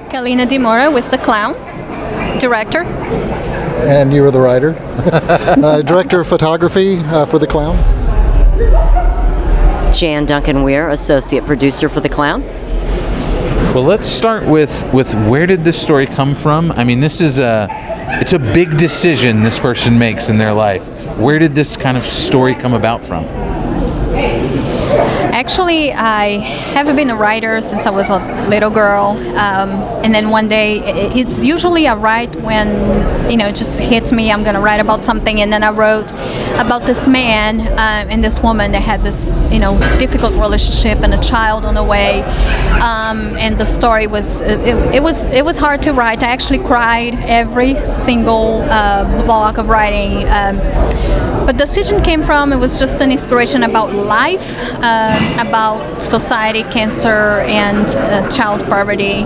Kalina Dimora with The Clown, director. And you were the writer. Director of photography for The Clown. Jan Duncan Weir, associate producer for The Clown. Well, let's start with where did this story come from? I mean, it's a big decision this person makes in their life. Where did this kind of story come about from? Actually, I have been a writer since I was a little girl, and then one day, it's usually I write when, it just hits me, I'm going to write about something, and then I wrote about this man and this woman that had this, difficult relationship and a child on the way, and the story was, it was hard to write. I actually cried every single block of writing. But the decision came from, it was just an inspiration about life, about society, cancer, and child poverty,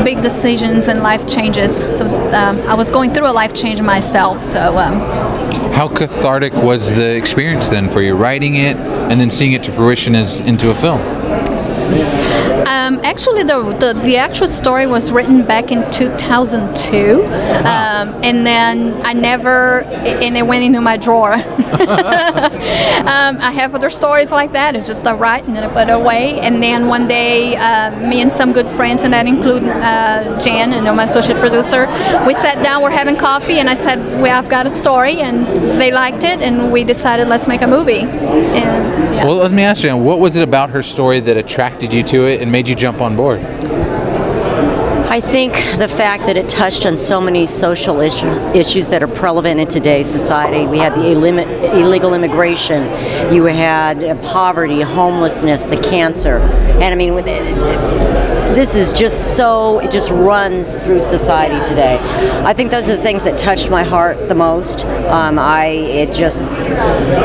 big decisions and life changes. So I was going through a life change myself. So. How cathartic was the experience then for you, writing it and then seeing it to fruition into a film? Actually, the actual story was written back in 2002, and then and it went into my drawer. I have other stories like that. It's just I write and then I put it away. And then one day, me and some good friends, and that include Jan, my associate producer, we sat down, we're having coffee, and I said, I've got a story, and they liked it, and we decided let's make a movie. And, yeah. Well, let me ask you, what was it about her story that attracted you to it and made you jump on board? I think the fact that it touched on so many social issues that are prevalent in today's society. We had the illegal immigration, you had poverty, homelessness, the cancer, and I mean, this is just it just runs through society today. I think those are the things that touched my heart the most. It just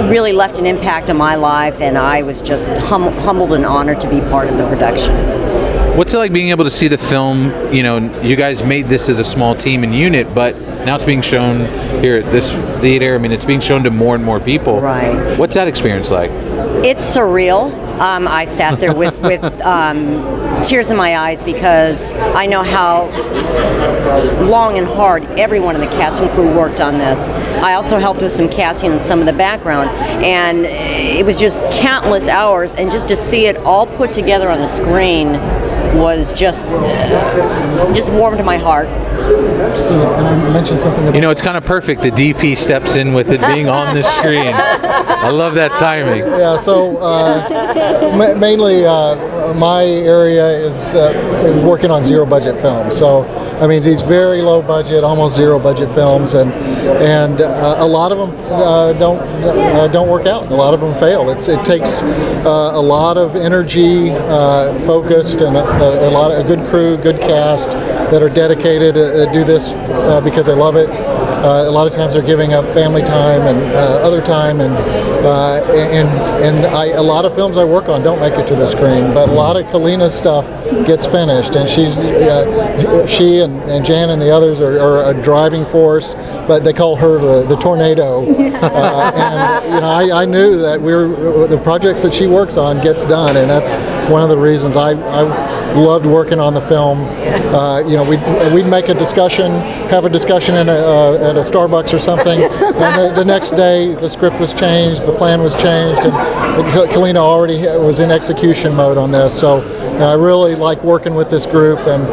really left an impact on my life, and I was just humbled and honored to be part of the production. What's it like being able to see the film? You guys made this as a small team and unit, but now it's being shown here at this theater. I mean, it's being shown to more and more people. Right. What's that experience like? It's surreal. I sat there with tears in my eyes because I know how long and hard everyone in the cast and crew worked on this. I also helped with some casting and some of the background, and it was just countless hours, and just to see it all put together on the screen was just warmed my heart. So can I mention something about... It's kind of perfect. The DP steps in with it being on the screen. I love that timing. Yeah, so mainly my area is working on zero budget films. So, I mean, these very low budget, almost zero budget films, and a lot of them don't work out. A lot of them fail. It takes a lot of energy, focused, and a good crew, good cast that are dedicated, do this because they love it. A lot of times they're giving up family time and other time, and a lot of films I work on don't make it to the screen, but a lot of Kalina's stuff gets finished, and she and Jan and the others are a driving force, but they call her the tornado. And I knew that the projects that she works on gets done, and that's one of the reasons I loved working on the film. We'd make a discussion, have a discussion at a Starbucks or something, and the next day the script was changed, the plan was changed, and Kalina already was in execution mode on this. So I really like working with this group, and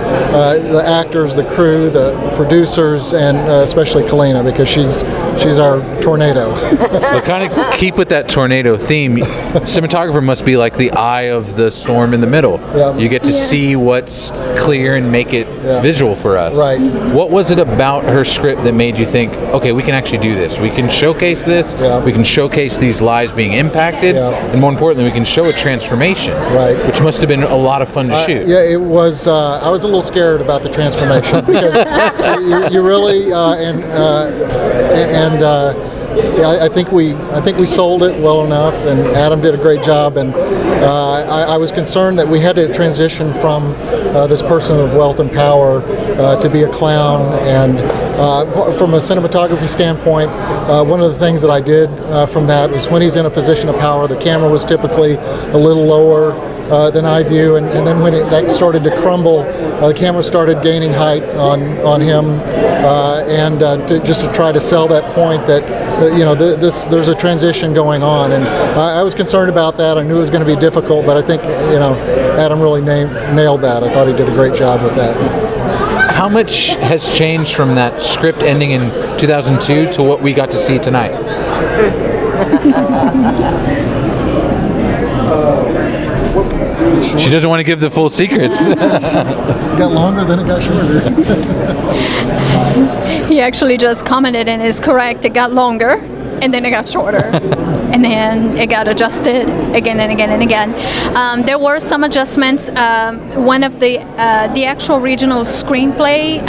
the actors, the crew, the producers, and especially Kalina, because she's our tornado. But kind of keep with that tornado theme. Cinematographer must be like the eye of the storm in the middle. Yeah. You get to see what's clear and make it visual for us. Right. What was it about her script that made you think, okay, we can actually do this? We can showcase this. Yeah. We can showcase these lives being impacted, and more importantly, we can show a transformation. Right. Which must have been a lot of fun to shoot. Yeah, it was. I was a little scared about the transformation because you really I think we sold it well enough, and Adam did a great job. And I was concerned that we had to transition from this person of wealth and power to be a clown. And from a cinematography standpoint, one of the things that I did from that was when he's in a position of power, the camera was typically a little lower. than I view, and then when that started to crumble, the camera started gaining height on him, and just to try to sell that point that there's a transition going on, and I was concerned about that. I knew it was going to be difficult, but I think Adam really nailed that. I thought he did a great job with that. How much has changed from that script ending in 2002 to what we got to see tonight? She doesn't want to give the full secrets. It got longer, then it got shorter. He actually just commented and is correct. It got longer, and then it got shorter, and then it got adjusted again and again and again. There were some adjustments. One of the actual original screenplay,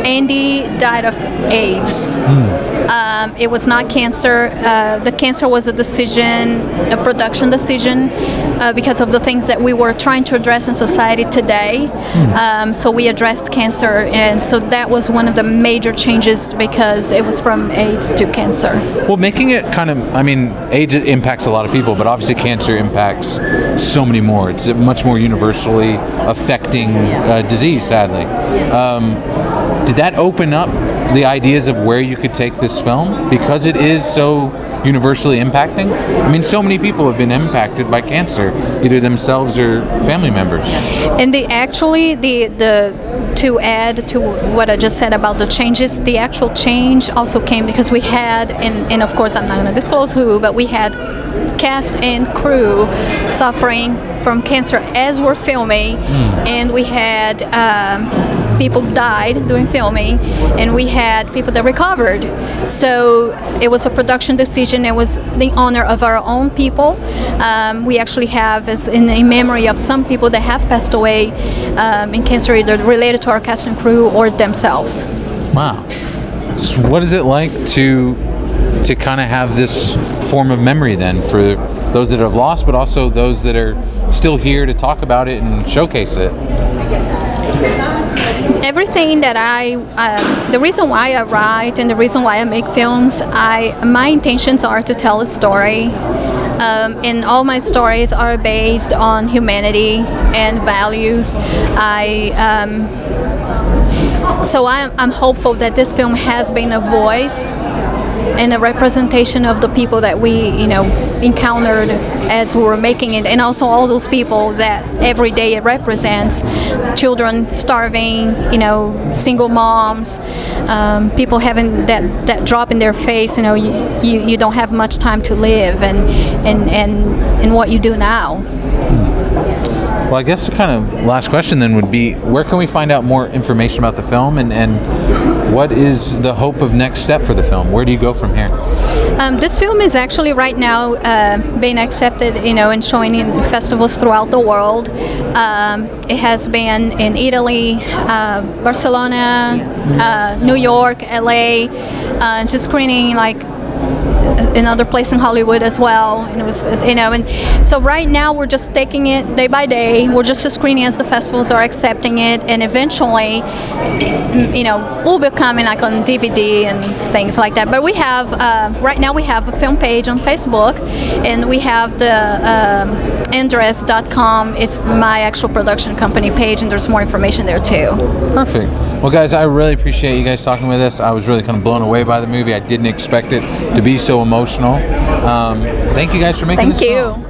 Andy died of AIDS. It was not cancer. The cancer was a decision, a production decision, because of the things that we were trying to address in society today. So we addressed cancer, and so that was one of the major changes because it was from AIDS to cancer. Well, making it kind of, AIDS impacts a lot of people, but obviously cancer impacts so many more. It's a much more universally affecting disease, sadly. Did that open up the ideas of where you could take this film because it is so universally impacting? So many people have been impacted by cancer, either themselves or family members. And to add to what I just said about the changes, the actual change also came because we had, and of course I'm not going to disclose who, but we had cast and crew suffering from cancer as we're filming, and we had people died during filming, and we had people that recovered. So it was a production decision. It was the honor of our own people. We actually have, as in memory of some people that have passed away in cancer, either related to our cast and crew or themselves. Wow. So what is it like to kind of have this form of memory then for those that have lost, but also those that are still here to talk about it and showcase it? Everything that the reason why I write and the reason why I make films, my intentions are to tell a story, and all my stories are based on humanity and values. So I'm hopeful that this film has been a voice and a representation of the people that we encountered as we were making it, and also all those people that every day it represents: children starving, single moms, people having that drop in their face, you don't have much time to live, and what you do now. Well, I guess the kind of last question then would be, where can we find out more information about the film, and what is the hope of next step for the film? Where do you go from here? This film is actually right now being accepted, and showing in festivals throughout the world. It has been in Italy, Barcelona, New York, LA. It's a screening another place in Hollywood as well, and it was, and so right now we're just taking it day by day. We're just screening as the festivals are accepting it, and eventually, we'll be coming on DVD and things like that. But we have right now we have a film page on Facebook, and we have the Andres.com. It's my actual production company page, and there's more information there too. Perfect. Well, guys, I really appreciate you guys talking with us. I was really kind of blown away by the movie. I didn't expect it to be so emotional. Thank you guys for making this film. Thank you.